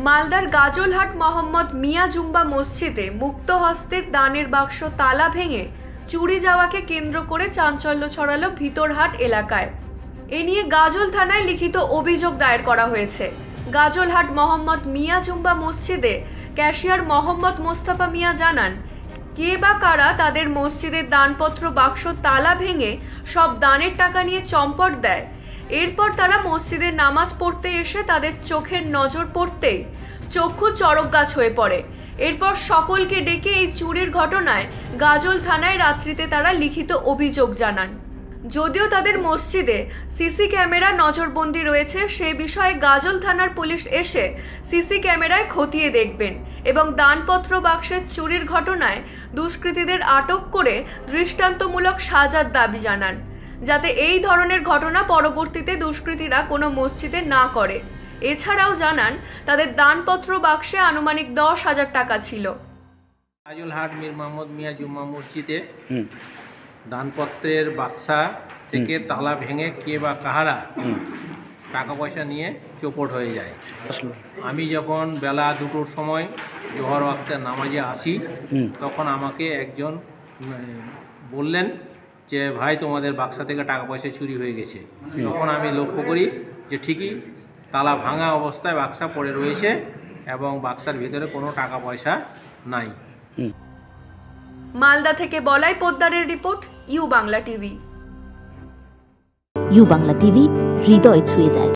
মালদার গাজলহাট মোহাম্মদ মিয়া জুম্বা মসজিদে মুক্ত হস্তের দানের বাক্স তালা ভেঙে চুরি যাওয়াকে কেন্দ্র করে চাঞ্চল্য ছড়ালো ভিতরহাট এলাকায়। এ নিয়ে গাজল থানায় লিখিত অভিযোগ দায়ের করা হয়েছে। গাজলহাট মোহাম্মদ মিয়া জুম্বা মসজিদে ক্যাশিয়ার মোহাম্মদ মোস্তফা মিয়া জানান, কে বা কারা তাদের মসজিদের দানপত্র বাক্স তালা ভেঙে সব দানের টাকা নিয়ে চম্পট দেয়। এরপর তারা মসজিদে নামাজ পড়তে এসে তাদের চোখের নজর পড়তেই চক্ষু চড়ক গাছ হয়ে পড়ে। এরপর সকলকে ডেকে এই চুরির ঘটনায় গাজল থানায় রাত্রিতে তারা লিখিত অভিযোগ জানান। যদিও তাদের মসজিদে সিসি ক্যামেরা নজরবন্দি রয়েছে, সে বিষয়ে গাজল থানার পুলিশ এসে সিসি ক্যামেরায় খতিয়ে দেখবেন এবং দানপত্র বাক্সের চুরির ঘটনায় দুষ্কৃতীদের আটক করে দৃষ্টান্তমূলক সাজার দাবি জানান, যাতে এই ধরনের ঘটনা পরবর্তীতে দুষ্কৃতীরা কোনো মসজিদে না করে। এছাড়াও জানান, তাদের দানপত্র বাক্সে আনুমানিক 10,000 টাকা ছিল। গাজলহাট মীর মোহাম্মদ মিয়া জুম্মা মসজিদে দানপত্রের বাক্সা থেকে তালা ভেঙে কে বা কাহারা টাকা পয়সা নিয়ে চোপট হয়ে যায়। আমি যখন বেলা 2টোর সময় জোহর ওয়াক্তের নামাজে আসি, তখন আমাকে একজন বললেন যে ভাই, তোমাদের বাক্সা থেকে টাকা পয়সা চুরি হয়ে গেছে। তখন আমি লক্ষ্য করি যে ঠিকই তালা ভাঙা অবস্থায় বাক্সা পড়ে রয়েছে এবং বাক্সার ভিতরে কোনো টাকা পয়সা নাই। মালদা থেকে বলাই পোদ্দারের report, U Bangla TV. U Bangla TV হৃদয় ছুঁয়ে যায়।